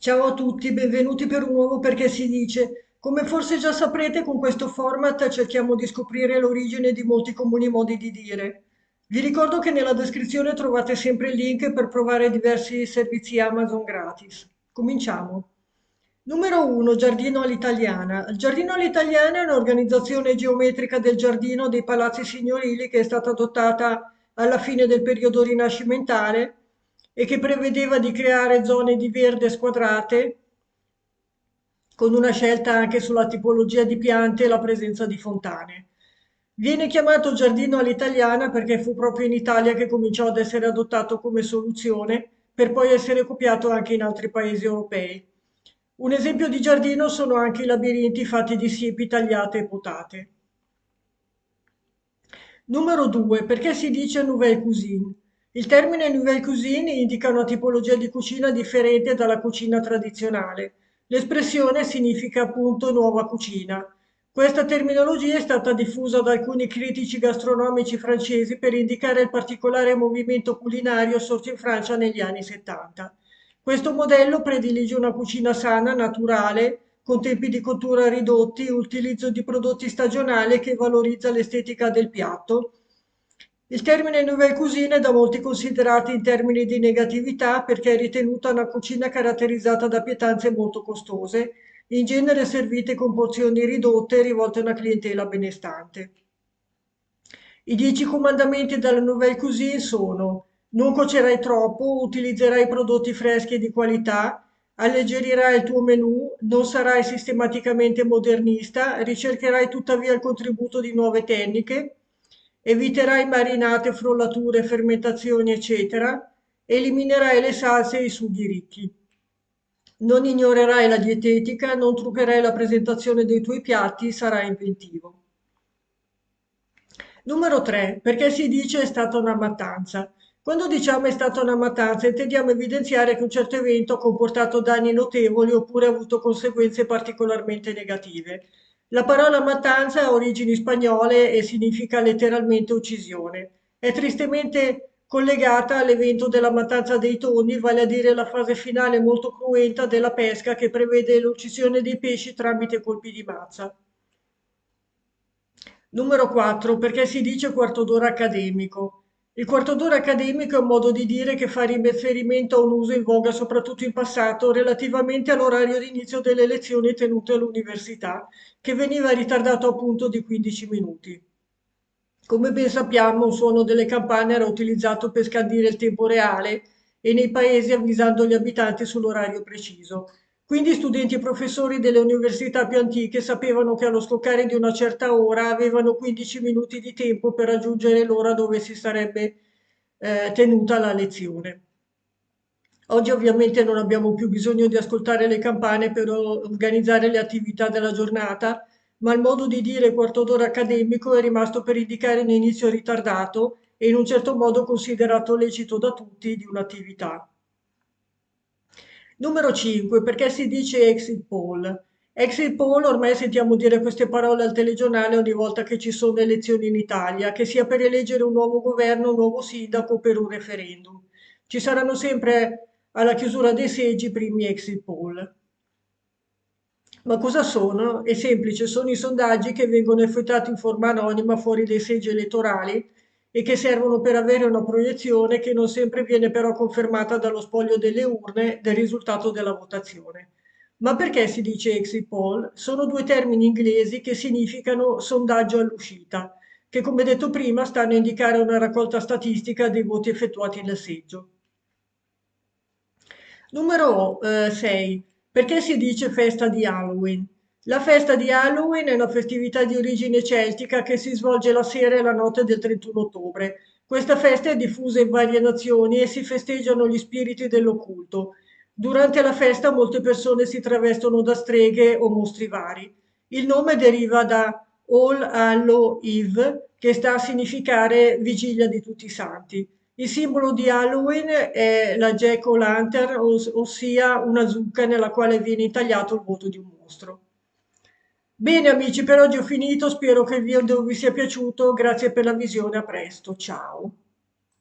Ciao a tutti, benvenuti per un nuovo Perché si dice. Come forse già saprete, con questo format cerchiamo di scoprire l'origine di molti comuni modi di dire. Vi ricordo che nella descrizione trovate sempre il link per provare diversi servizi Amazon gratis. Cominciamo. Numero 1, Giardino all'italiana. Il Giardino all'italiana è un'organizzazione geometrica del giardino dei palazzi signorili che è stata adottata alla fine del periodo rinascimentale e che prevedeva di creare zone di verde squadrate con una scelta anche sulla tipologia di piante e la presenza di fontane. Viene chiamato giardino all'italiana perché fu proprio in Italia che cominciò ad essere adottato come soluzione per poi essere copiato anche in altri paesi europei. Un esempio di giardino sono anche i labirinti fatti di siepi tagliate e potate. Numero 2. Perché si dice nouvelle cuisine? Il termine nouvelle cuisine indica una tipologia di cucina differente dalla cucina tradizionale. L'espressione significa appunto nuova cucina. Questa terminologia è stata diffusa da alcuni critici gastronomici francesi per indicare il particolare movimento culinario sorto in Francia negli anni 70. Questo modello predilige una cucina sana, naturale, con tempi di cottura ridotti, utilizzo di prodotti stagionali che valorizza l'estetica del piatto. Il termine nouvelle cuisine è da molti considerato in termini di negatività perché è ritenuta una cucina caratterizzata da pietanze molto costose, in genere servite con porzioni ridotte rivolte a una clientela benestante. I 10 comandamenti della nouvelle cuisine sono: non cuocerai troppo, utilizzerai prodotti freschi e di qualità, alleggerirai il tuo menù, non sarai sistematicamente modernista, ricercherai tuttavia il contributo di nuove tecniche, eviterai marinate, frullature, fermentazioni, eccetera, eliminerai le salse e i sughi ricchi. Non ignorerai la dietetica, non truccherai la presentazione dei tuoi piatti, sarai inventivo. Numero 3, perché si dice è stata una mattanza. Quando diciamo è stata una mattanza, intendiamo evidenziare che un certo evento ha comportato danni notevoli oppure ha avuto conseguenze particolarmente negative. La parola mattanza ha origini spagnole e significa letteralmente uccisione. È tristemente collegata all'evento della mattanza dei tonni, vale a dire la fase finale molto cruenta della pesca che prevede l'uccisione dei pesci tramite colpi di mazza. Numero 4, perché si dice quarto d'ora accademico. Il quarto d'ora accademico è un modo di dire che fa riferimento a un uso in voga soprattutto in passato relativamente all'orario di inizio delle lezioni tenute all'università, che veniva ritardato appunto di 15 minuti. Come ben sappiamo, un suono delle campane era utilizzato per scandire il tempo reale e nei paesi avvisando gli abitanti sull'orario preciso. Quindi studenti e professori delle università più antiche sapevano che allo scoccare di una certa ora avevano 15 minuti di tempo per raggiungere l'ora dove si sarebbe tenuta la lezione. Oggi ovviamente non abbiamo più bisogno di ascoltare le campane per organizzare le attività della giornata, ma il modo di dire quarto d'ora accademico è rimasto per indicare un inizio ritardato e in un certo modo considerato lecito da tutti di un'attività. Numero 5, perché si dice exit poll? Exit poll, ormai sentiamo dire queste parole al telegiornale ogni volta che ci sono elezioni in Italia, che sia per eleggere un nuovo governo, un nuovo sindaco o per un referendum. Ci saranno sempre alla chiusura dei seggi i primi exit poll. Ma cosa sono? È semplice, sono i sondaggi che vengono effettuati in forma anonima fuori dai seggi elettorali e che servono per avere una proiezione che non sempre viene però confermata dallo spoglio delle urne del risultato della votazione. Ma perché si dice exit poll? Sono due termini inglesi che significano sondaggio all'uscita, che come detto prima stanno a indicare una raccolta statistica dei voti effettuati nel seggio. Numero 6. Perché si dice festa di Halloween? La festa di Halloween è una festività di origine celtica che si svolge la sera e la notte del 31 ottobre. Questa festa è diffusa in varie nazioni e si festeggiano gli spiriti dell'occulto. Durante la festa molte persone si travestono da streghe o mostri vari. Il nome deriva da All Hallow Eve, che sta a significare vigilia di tutti i santi. Il simbolo di Halloween è la Jack-o'-lantern, ossia una zucca nella quale viene intagliato il volto di un mostro. Bene amici, per oggi ho finito, spero che il video vi sia piaciuto, grazie per la visione, a presto, ciao.